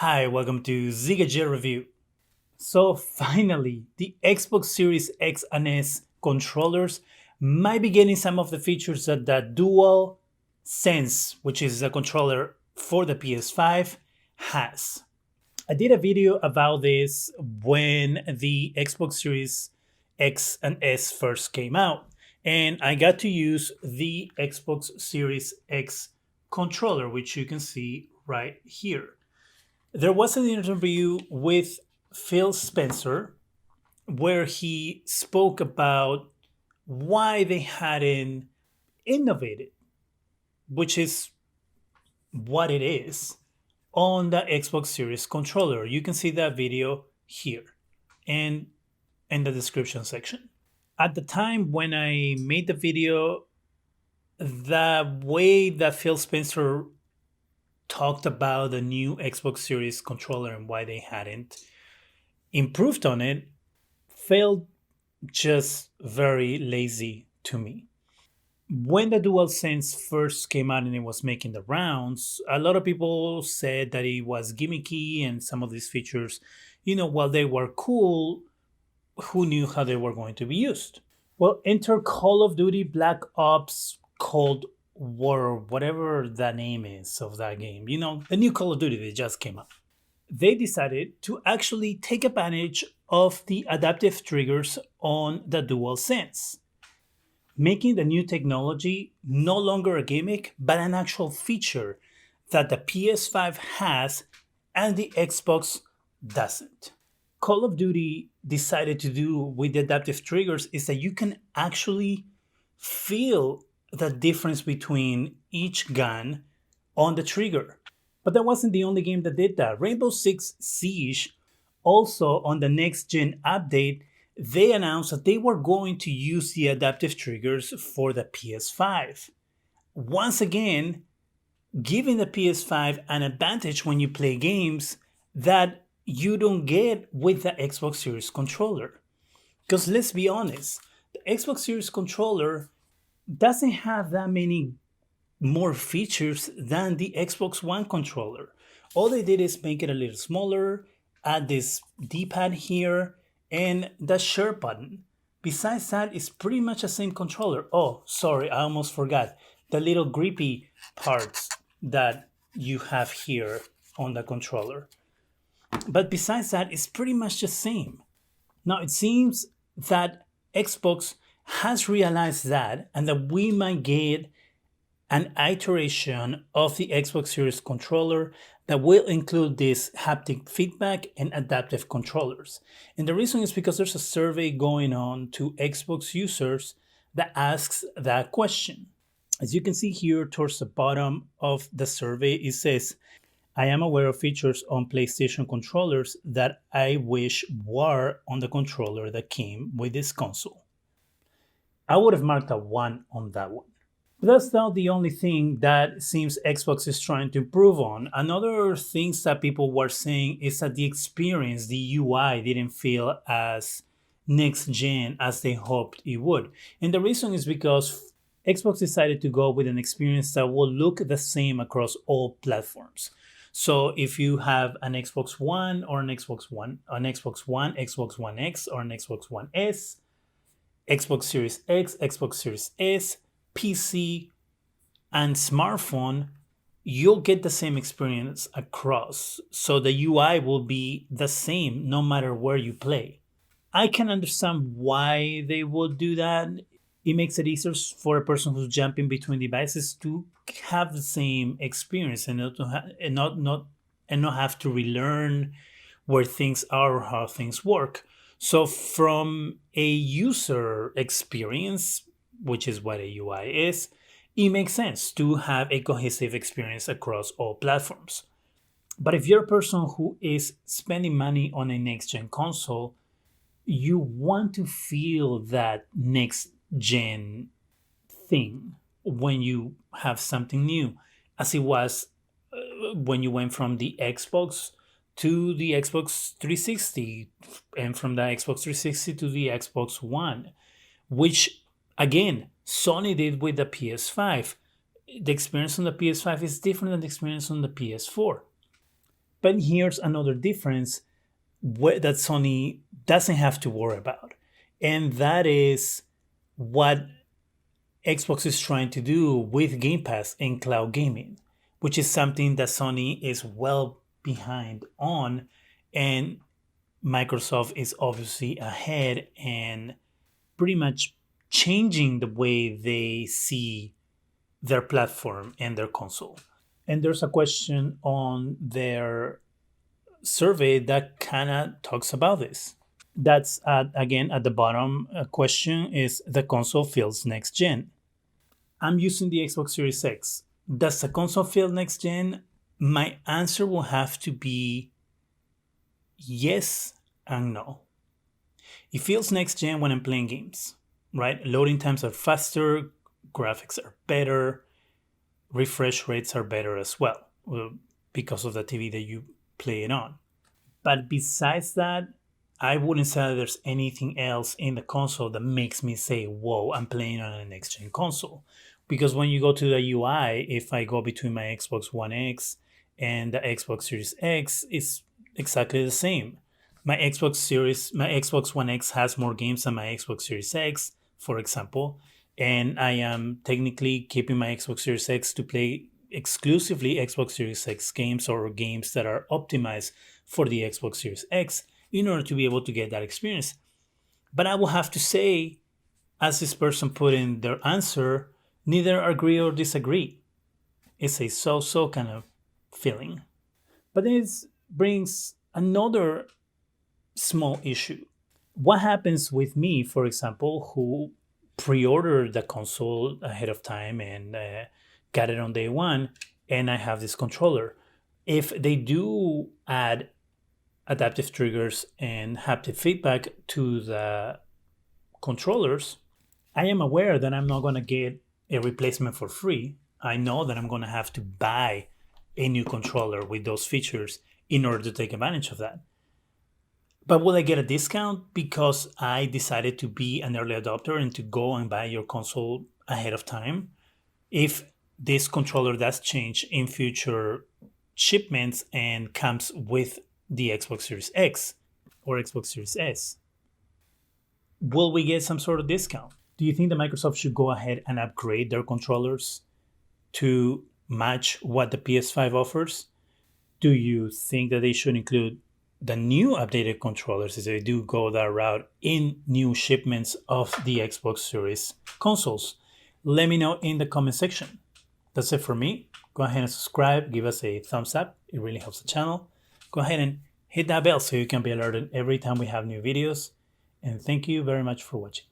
Hi, welcome to ZigaJ Review. So finally, the Xbox Series X and S controllers might be getting some of the features that the Dualsense, which is a controller for the PS5, has. I did a video about this when the Xbox Series X and S first came out, and I got to use the Xbox Series X controller, which you can see right here. There was an interview with Phil Spencer where he spoke about why they hadn't innovated, which is what it is, on the Xbox Series controller. You can see that video here and in the description section. At the time when I made the video, the way that Phil Spencer talked about the new Xbox Series controller and why they hadn't improved on it felt just very lazy to me. When the DualSense first came out and it was making the rounds, a lot of people said that it was gimmicky and some of these features, while they were cool, who knew how they were going to be used? Well, enter Call of Duty Black Ops Cold War, whatever the name is of that game, the new Call of Duty that just came out. They decided to actually take advantage of the adaptive triggers on the DualSense, making the new technology no longer a gimmick, but an actual feature that the PS5 has and the Xbox doesn't. Call of Duty decided to do with the adaptive triggers is that you can actually feel the difference between each gun on the trigger. But that wasn't the only game that did that. Rainbow Six Siege, also on the next gen update, they announced that they were going to use the adaptive triggers for the PS5. Once again, giving the PS5 an advantage when you play games that you don't get with the Xbox Series controller. Because let's be honest, the Xbox Series controller doesn't have that many more features than the Xbox One controller. All they did is make it a little smaller, add this D-pad here, and the share button. Besides that, it's pretty much the same controller. Oh, sorry, I almost forgot. The little grippy parts that you have here on the controller. But besides that, it's pretty much the same. Now, it seems that Xbox has realized that and that we might get an iteration of the Xbox Series controller that will include this haptic feedback and adaptive controllers. And the reason is because there's a survey going on to Xbox users that asks that question. As you can see here towards the bottom of the survey, it says, I am aware of features on PlayStation controllers that I wish were on the controller that came with this console. I would have marked a 1 on that one. But that's not the only thing that seems Xbox is trying to improve on. Another things that people were saying is that the experience, the UI, didn't feel as next gen as they hoped it would. And the reason is because Xbox decided to go with an experience that will look the same across all platforms. So if you have an Xbox One or an Xbox One, Xbox One X or an Xbox One S, Xbox Series X, Xbox Series S, PC, and smartphone, you'll get the same experience across. So the UI will be the same no matter where you play. I can understand why they would do that. It makes it easier for a person who's jumping between devices to have the same experience and not have to relearn where things are or how things work. So from a user experience, which is what a UI is, it makes sense to have a cohesive experience across all platforms. But if you're a person who is spending money on a next-gen console, you want to feel that next-gen thing when you have something new, as it was when you went from the Xbox to the Xbox 360 and from the Xbox 360 to the Xbox One, which again, Sony did with the PS5. The experience on the PS5 is different than the experience on the PS4. But here's another difference that Sony doesn't have to worry about, and that is what Xbox is trying to do with Game Pass and cloud gaming, which is something that Sony is well behind on, and Microsoft is obviously ahead and pretty much changing the way they see their platform and their console. And there's a question on their survey that kind of talks about this. That's again at the bottom. Question is the console feels next gen. I'm using the Xbox Series X. Does the console feel next gen? My answer will have to be yes and no. It feels next gen when I'm playing games, right? Loading times are faster, graphics are better, refresh rates are better as well because of the TV that you play it on. But besides that, I wouldn't say that there's anything else in the console that makes me say, whoa, I'm playing on a next gen console. Because when you go to the UI, if I go between my Xbox One X and the Xbox Series X, it's exactly the same. My Xbox One X has more games than my Xbox Series X, for example, and I am technically keeping my Xbox Series X to play exclusively Xbox Series X games or games that are optimized for the Xbox Series X in order to be able to get that experience. But I will have to say, as this person put in their answer, neither agree or disagree. It's a so-so kind of feeling. But this brings another small issue. What happens with me, for example, who pre-ordered the console ahead of time and got it on day one, and I have this controller? If they do add adaptive triggers and haptic feedback to the controllers, I am aware that I'm not going to get a replacement for free. I know that I'm going to have to buy a new controller with those features in order to take advantage of that. But will I get a discount because I decided to be an early adopter and to go and buy your console ahead of time? If this controller does change in future shipments and comes with the Xbox Series X or Xbox Series S, will we get some sort of discount? Do you think that Microsoft should go ahead and upgrade their controllers to match what the PS5 offers? Do you think that they should include the new updated controllers, if they do go that route, in new shipments of the Xbox Series consoles? Let me know in the comment section. That's it for me. Go ahead and subscribe, give us a thumbs up. It really helps the channel. Go ahead and hit that bell so you can be alerted every time we have new videos. And thank you very much for watching.